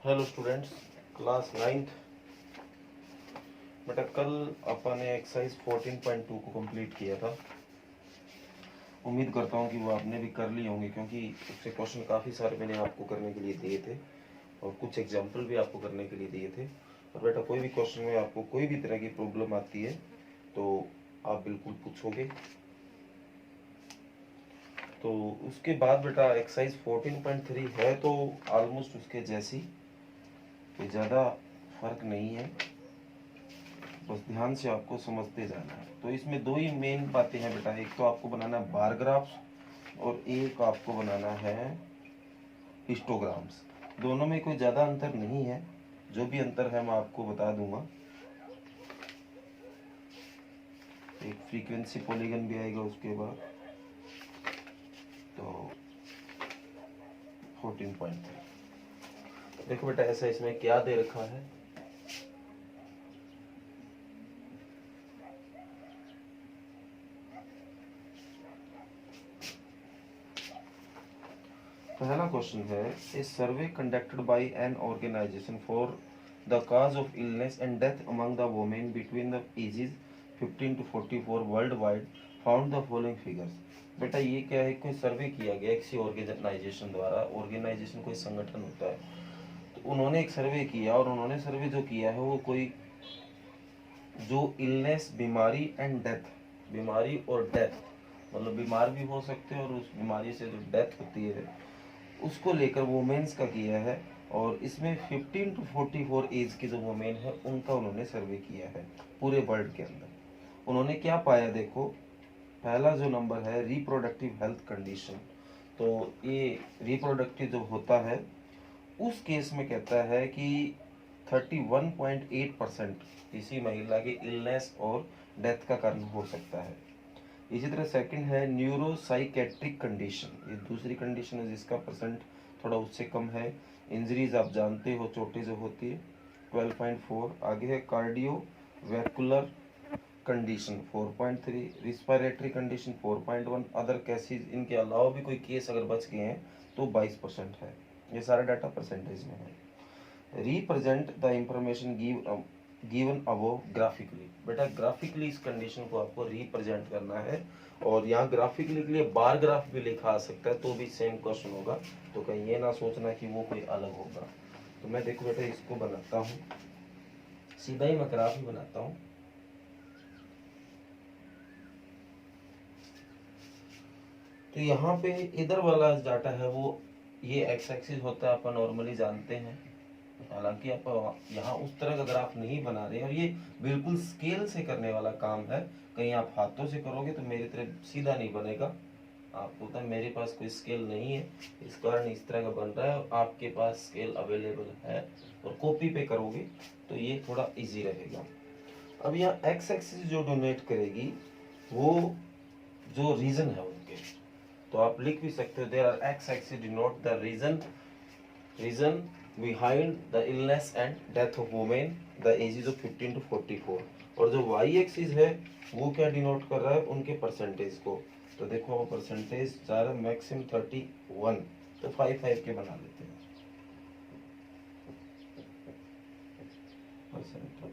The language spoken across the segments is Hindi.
Hello students, class 9th। बेटा कल अपन ने एक्सरसाइज 14.2 को कंप्लीट किया था। उम्मीद करता हूँ कि वो आपने भी कर लिए होंगे, क्योंकि उससे क्वेश्चन काफ़ी सारे मैंने आपको करने के लिए दिए थे और कुछ एग्जाम्पल भी आपको करने के लिए दिए थे। और बेटा कोई भी क्वेश्चन में आपको कोई भी तरह की प्रॉब्लम आती है तो आप बिल्कुल पूछोगे। तो उसके बाद बेटा एक्सरसाइज 14.3 है तो ऑलमोस्ट उसके जैसी, कोई ज़्यादा फर्क नहीं है, बस ध्यान से आपको समझते जाना है। तो इसमें दो ही मेन बातें हैं बेटा, एक तो आपको बनाना है बार ग्राफ्स और एक आपको बनाना है हिस्टोग्राम्स। दोनों में कोई ज़्यादा अंतर नहीं है, जो भी अंतर है मैं आपको बता दूंगा। एक फ्रीक्वेंसी पॉलीगन भी आएगा उसके बाद। तो 14.3 देखो बेटा, ऐसा इसमें क्या दे रखा है। पहला क्वेश्चन है, a survey conducted by an organisation for the cause of illness and death among the women between the ages 15 to 44 worldwide found the following figures. बेटा ये क्या है, कोई सर्वे किया गया किसी ऑर्गेनाइजेशन द्वारा। ऑर्गेनाइजेशन कोई संगठन होता है, तो उन्होंने एक सर्वे किया और उन्होंने सर्वे जो किया है वो कोई जो इलनेस, बीमारी एंड डेथ, बीमारी और डेथ, मतलब बीमार भी हो सकते हैं और उस बीमारी से जो डेथ होती है उसको लेकर वुमेन्स का किया है। और इसमें 15 to 44 एज की जो वुमेन है उनका उन्होंने सर्वे किया है पूरे वर्ल्ड के अंदर। उन्होंने क्या पाया, देखो पहला जो नंबर है रिप्रोडक्टिव हेल्थ कंडीशन। तो ये रिप्रोडक्टिव जो होता है उस केस में कहता है कि 31.8% किसी महिला की इलनेस और डेथ का कारण हो सकता है। इसी तरह सेकंड है न्यूरोसाइकेट्रिक कंडीशन, ये दूसरी कंडीशन है जिसका परसेंट थोड़ा उससे कम है। इंजरीज आप जानते हो, चोटें जो होती है, 12.4। आगे है cardiovascular condition 4.3, respiratory condition 4.1, other cases, इनके अलावा भी कोई केस अगर बच गए हैं तो 22% है। ये सारा डाटा परसेंटेज में है। Represent the information given above graphically. बेटा ग्राफिकली इस कंडीशन को आपको रिप्रेजेंट करना है, और यहाँ ग्राफिकली के लिए बार ग्राफ भी लिखा आ सकता है तो भी सेम क्वेश्चन होगा। तो कहीं ये ना सोचना कि वो कोई अलग होगा। तो मैं देखो बेटा इसको बनाता हूँ, सीधा ही मैं ग्राफ ही बनाता हूँ। तो यहाँ पे इधर वाला डाटा है वो ये एक्स एक्सिस होता है, अपन नॉर्मली जानते हैं। हालांकि आप यहाँ उस तरह का ग्राफ नहीं बना रहे, और ये बिल्कुल स्केल से करने वाला काम है। कहीं आप हाथों से करोगे तो मेरी तरह सीधा नहीं बनेगा। आपको पता है मेरे पास कोई स्केल नहीं है, इस कारण इस तरह का बन रहा है। और आपके पास स्केल अवेलेबल है और कॉपी पे करोगे तो ये थोड़ा इजी रहेगा। अब यहाँ एक्स एक्सिस जो डोनेट करेगी वो जो रीजन है उनके, तो आप लिख भी सकते हो there are x axis denote the reason behind the illness and death of women the ages of 15 to 44। और जो वाई एक्सिस है वो क्या डिनोट कर रहा है, उनके परसेंटेज को। तो देखो वो परसेंटेज जा रहा है मैक्सिमम 31, तो 5 के बना लेते हैं परसेंटेज।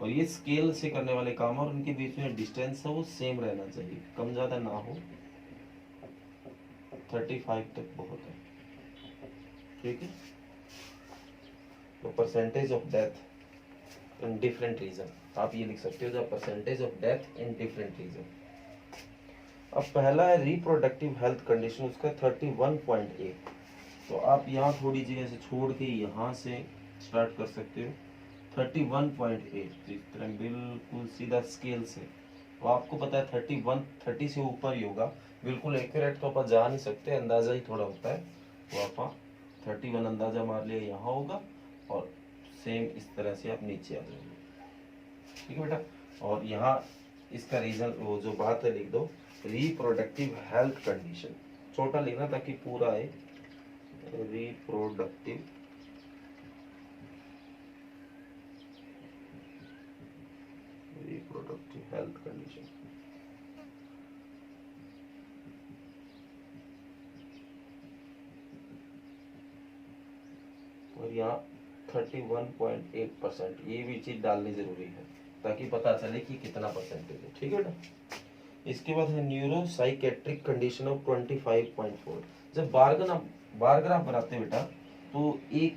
और ये स्केल से करने वाले काम है, और उनके बीच में डिस्टेंस है वो सेम रहना चाहिए, कम ज़्यादा ना हो। 35 तक बहुत है, ठीक है। तो percentage of death in different region, आप ये लिख सकते हो the percentage of death in different region. अब पहला है रिप्रोडक्टिव हेल्थ कंडीशन, उसका 31.8। तो आप यहाँ थोड़ी जगह से छोड़ के यहाँ से स्टार्ट कर सकते हो। 31.8 इस तरह बिल्कुल सीधा स्केल से। तो आपको पता है 30 से ऊपर ही होगा, बिल्कुल एक्यूरेट तो आप जा नहीं सकते, अंदाजा ही थोड़ा होता है। तो आप 31 अंदाजा मार लिया यहाँ होगा, और सेम इस तरह से आप नीचे आ जाओगे, ठीक है बेटा। और यहाँ इसका रीजन वो जो बात है लिख दो, रिप्रोडक्टिव हेल्थ कंडीशन, छोटा लिखना ताकि पूरा आए। Reproductive health condition. यहाँ 31.8%, ये भी चीज डालनी जरूरी है ताकि पता चले कि कितना परसेंटेज है। ठीक है ना। इसके बाद है न्यूरो साइकेट्रिक कंडीशन ऑफ 25.4। जब बार ग्राफ बनाते हैं बेटा तो एक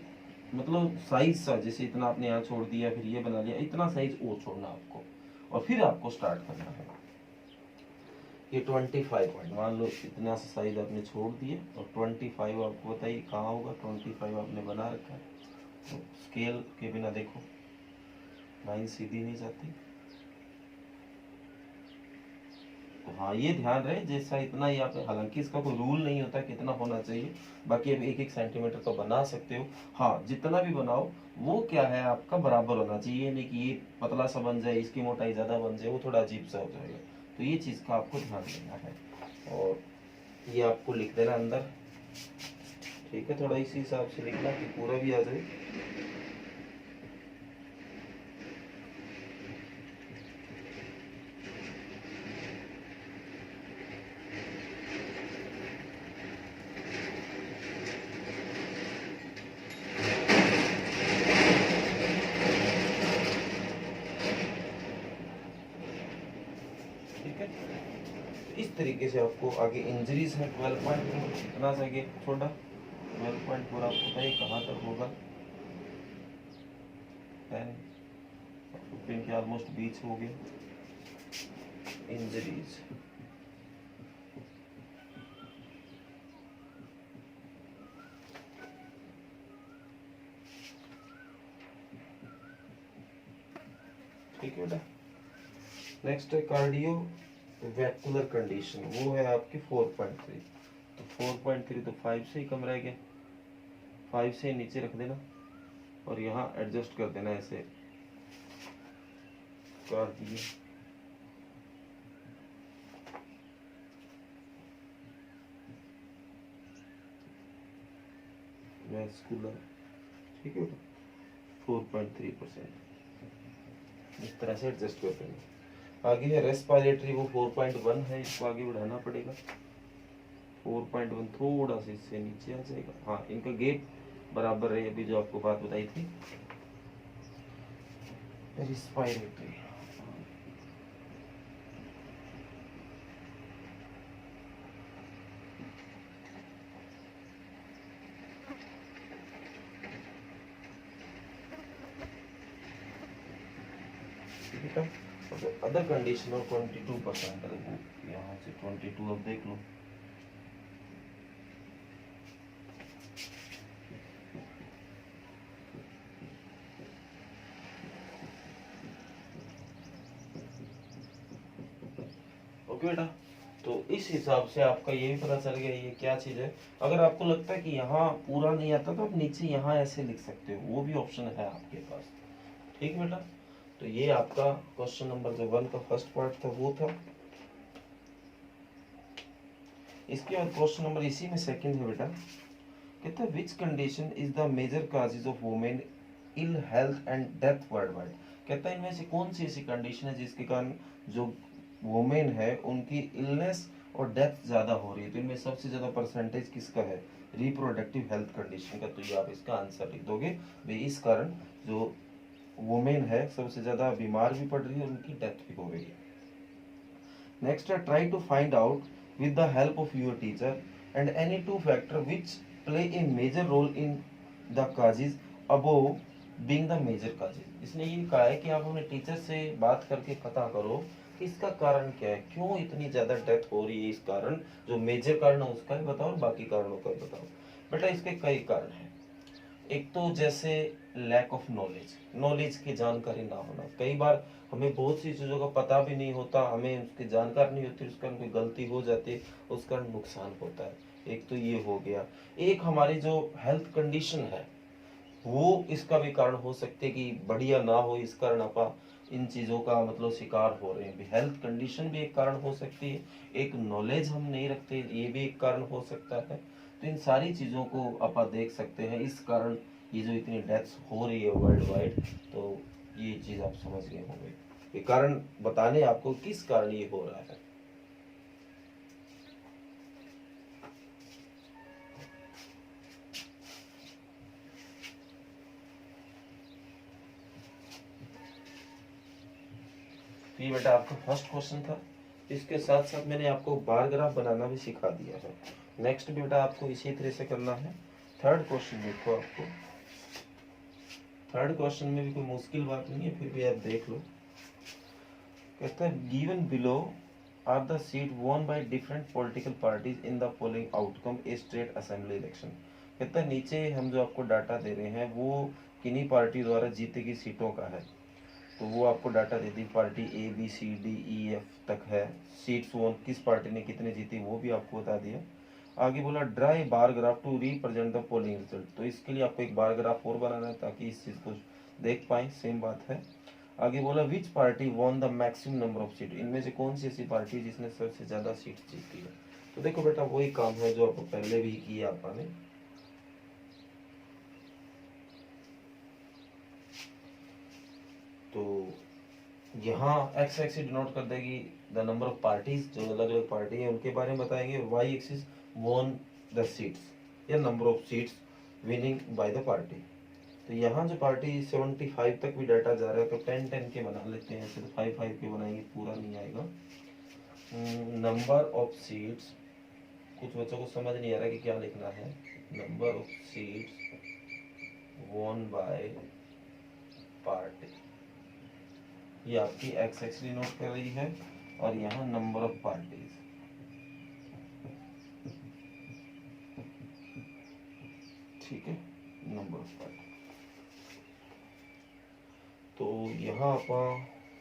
मतलब साइज सा, जैसे इतना आपने यहाँ छोड़ दिया फिर ये बना लिया, इतना साइज और छोड़ना आपको और फिर आपको स्टार्ट करना है। ये 25 पॉइंट मान लो इतना सा साइज आपने छोड़ दिया और 25 आपको बताइए कहाँ होगा। 25 आपने बना रखा है तो स्केल के बिना देखो लाइन सीधी नहीं जाती। तो हाँ ये ध्यान रहे जैसा इतना यहाँ पे, हालांकि इसका कोई रूल नहीं होता कितना होना चाहिए, बाकी अब 1-1 सेंटीमीटर तो बना सकते हो। हाँ जितना भी बनाओ वो क्या है आपका बराबर होना चाहिए, ये नहीं कि ये पतला सा बन जाए इसकी मोटाई ज्यादा बन जाए, वो थोड़ा अजीब सा हो जाएगा। तो ये चीज का आपको ध्यान देना है और ये आपको लिख देना अंदर। ठीक है, थोड़ा इसी हिसाब से लिखना कि पूरा भी आ जाए। इस तरीके से आपको आगे इंजरीज है 12.4 कितना सा आगे छोटा 12.4 आपको पता है कहाँ तक होगा 10 15 के ऑलमोस्ट बीच हो गया इंजरीज। ठीक है बेटा। नेक्स्ट है कार्डियो वैस्कुलर कंडीशन, वो है आपकी 4.3। तो 4.3 तो 5 से ही कम रह गया, 5 से नीचे रख देना और यहाँ एडजस्ट कर देना ऐसे कर दिए। वैस्कुलर ठीक है बेटा 4.3% इस तरह से एडजस्ट कर देना। आगे है रेस्पिरेटरी, वो 4.1 है, इसको आगे बढ़ाना पड़ेगा। 4.1 थोड़ा सा इससे नीचे आ जाएगा। हाँ इनका गेप बराबर है, अभी जो आपको बात बताई थी। रेस्पिरेटरी अदर कंडीशन ऑफ 22%, यहाँ से 22 अब देख लो। ओके बेटा, तो इस हिसाब से आपका ये भी पता चल गया ये क्या चीज है। अगर आपको लगता है कि यहाँ पूरा नहीं आता तो आप नीचे यहाँ ऐसे लिख सकते हो, वो भी ऑप्शन है आपके पास। ठीक है बेटा, तो ये आपका क्वेश्चन नंबर जो 1 का फर्स्ट पार्ट था वो था। इसके बाद क्वेश्चन नंबर इसी में सेकंड है बेटा, कहता है which condition is the major causes of women ill health and death worldwide. कहता है इनमें से कौन सी ऐसी कंडीशन है जिसके कारण जो वुमेन है उनकी इलनेस और डेथ ज्यादा हो रही है। तो इनमें सबसे ज्यादा परसेंटेज किसका है, रिप्रोडक्टिव हेल्थ कंडीशन का। तो ये आप इसका आंसर लिख दोगे भाई, इस कारण जो वुमेन है सबसे ज्यादा बीमार भी पड़ रही है, उनकी डेथ भी हो रही है। नेक्स्ट है try to find out with the help of your teacher and any two factor which play a major role in the causes above being the major causes. इसने ये कहा है कि आप अपने टीचर से बात करके पता करो कि इसका कारण क्या है, क्यों इतनी ज्यादा डेथ हो रही है। इस कारण जो मेजर कारण है उसका भी बताओ और बाकी कारणों का भी बताओ। बेटा इसके कई कारण हैं। एक तो जैसे लैक ऑफ नॉलेज, नॉलेज की जानकारी ना होना। कई बार हमें बहुत सी चीजों का पता भी नहीं होता, हमें उसकी जानकारी नहीं होती, उस कारण कोई गलती हो जाती है, उस कारण नुकसान होता है। एक तो ये हो गया। एक हमारी जो हेल्थ कंडीशन है वो इसका भी कारण हो सकते है कि बढ़िया ना हो, इस कारण आप इन चीजों का मतलब शिकार हो रहे हैं। हेल्थ कंडीशन भी एक कारण हो सकती है, एक नॉलेज हम नहीं रखते ये भी एक कारण हो सकता है। तो इन सारी चीजों को आप देख सकते हैं, इस कारण ये जो इतनी डेथ्स हो रही है वर्ल्ड वाइड, तो ये चीज आप समझ गए होंगे। ये कारण बताने आपको किस कारण ये हो रहा है। तो ये बेटा आपका फर्स्ट क्वेश्चन था। इसके साथ साथ मैंने आपको बार ग्राफ बनाना भी सिखा दिया है। नेक्स्ट बेटा आपको इसी तरह से करना है। थर्ड क्वेश्चन देखो, आपको थर्ड क्वेश्चन में भी कोई मुश्किल बात नहीं है, फिर भी आप देख लो। कहता है given below are the seat won by different political parties in the following outcome a state assembly election. कहता है नीचे हम जो आपको डाटा दे रहे हैं वो किन्हीं पार्टी द्वारा जीती गई सीटों का है। तो वो आपको डाटा देती, party A B C D E F तक है। सीट्स वोन किस पार्टी ने कितने जीती वो भी आपको बता दिया। आगे बोला draw bar graph to represent the polling result. तो इसके लिए आपको एक बार ग्राफ और बनाना है ताकि इस चीज़ को देख पाए, सेम बात है। आगे बोला विच party won the maximum number of seat. इनमें से कौन सी ऐसी पार्टी जिसने सबसे ज़्यादा सीट जीती है। तो देखो बेटा वही काम है जो आपको पहले भी किया आपने। तो यहाँ एक्स एक्सिस डिनोट कर देगी द नंबर ऑफ पार्टीज, जो अलग अलग पार्टी है उनके बारे में बताएंगे। Y axis won the seats या number of seats winning by the party. तो यहाँ जो पार्टी 75 तक भी डाटा जा रहा है तो 10-10 के बना लेते हैं, सिर्फ 5-5 के बनाएंगे, पूरा नहीं आएगा। नंबर ऑफ सीट्स, कुछ बच्चों को समझ नहीं आ रहा कि क्या लिखना है। Number of seats won by party, ये आपकी एक्स एक्सिस नोट कर रही है, और यहाँ नंबर ऑफ पार्टीज। ठीक है, नंबर ऑफ पार्टी। तो यहाँ आप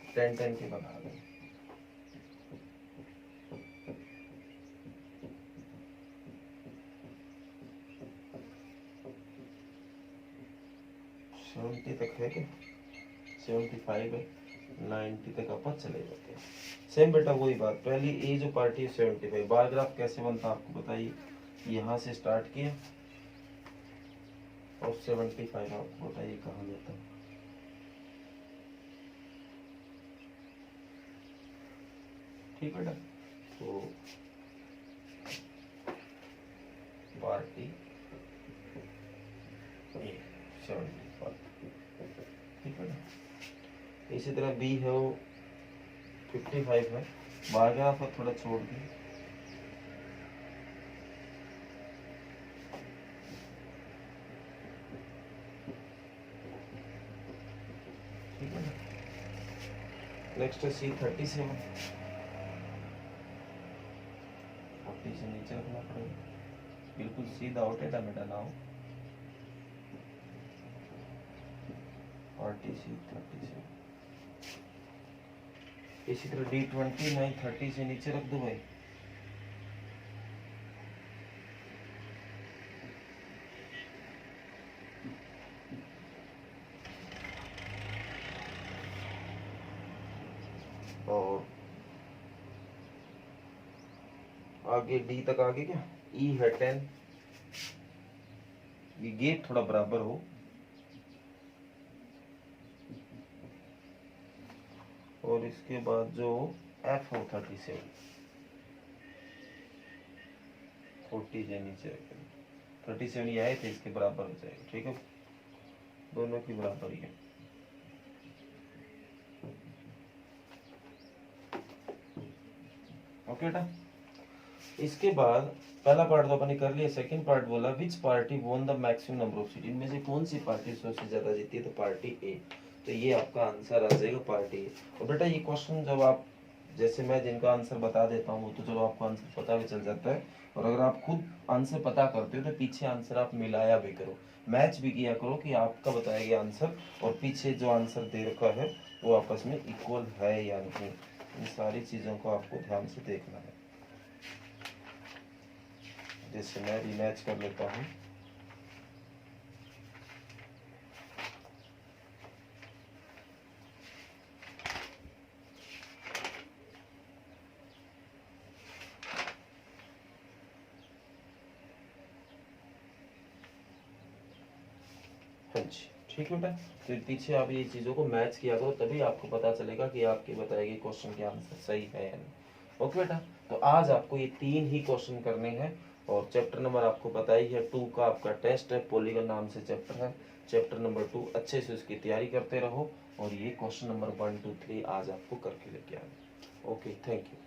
10-10 के बना दें। सेवेंटी तक है क्या? 75 है, 90 तक अपन चले जाते हैं। सेम बेटा वही बात, पहली ए जो पार्टी है 75। बार ग्राफ कैसे बनता आपको बताइए। यहाँ से स्टार्ट किया और 75 आपको बताइए कहाँ जाता है। ठीक बेटा, तो पार्टी 75। ठीक है ना। इसी तरह बी है वो 55 है। बार ग्राफ है थोड़ा छोड़ के, ठीक है ना। नेक्स्ट है सी 37। 40 से नीचे रखना पड़ेगा, बिल्कुल सीधा उल्टा बेटा ना हो। 40 से 37। इसी तरह D20 मैं 30 से नीचे रख दो भाई। और आगे डी तक आगे क्या, ई है 10। ये गेट थोड़ा बराबर हो। और इसके बाद जो एफ हो 37, 40 से नीचे रखें। 37 ये आए थे, इसके बराबर हो जाएगा। ठीक है, दोनों की बराबर ही है। ओके बेटा, इसके बाद पहला पार्ट तो अपने कर लिया। सेकंड पार्ट बोला विच party won the maximum number of seat. इनमें से कौन सी पार्टी सबसे ज्यादा जीती है। तो पार्टी ए। तो ये आपका आंसर आ जाएगा पार्टी ए। और बेटा ये क्वेश्चन जब आप, जैसे मैं जिनका आंसर बता देता हूँ तो चलो आपको आंसर पता भी चल जाता है। और अगर आप खुद आंसर पता करते हो तो पीछे आंसर आप मिलाया भी करो, मैच भी किया करो कि आपका बताया गया आंसर और पीछे जो आंसर दे रखा है वो आपस में इक्वल है या नहीं। इन सारी चीजों को आपको ध्यान से देखना है। जैसे मैं रिमैच कर लेता हूँ। हाँ जी, ठीक है बेटा। तो पीछे आप ये चीजों को मैच किया करो, तभी आपको पता चलेगा कि आपके बताए गए क्वेश्चन के आंसर सही है या नहीं। ओके बेटा, तो आज आपको ये 3 ही क्वेश्चन करने हैं। और चैप्टर नंबर आपको पता ही है 2 का आपका टेस्ट है, पॉलीगन नाम से चैप्टर है। चैप्टर नंबर 2 अच्छे से उसकी तैयारी करते रहो और ये क्वेश्चन नंबर 1 2 3 आज आपको करके लेके आ गए। Okay, thank you.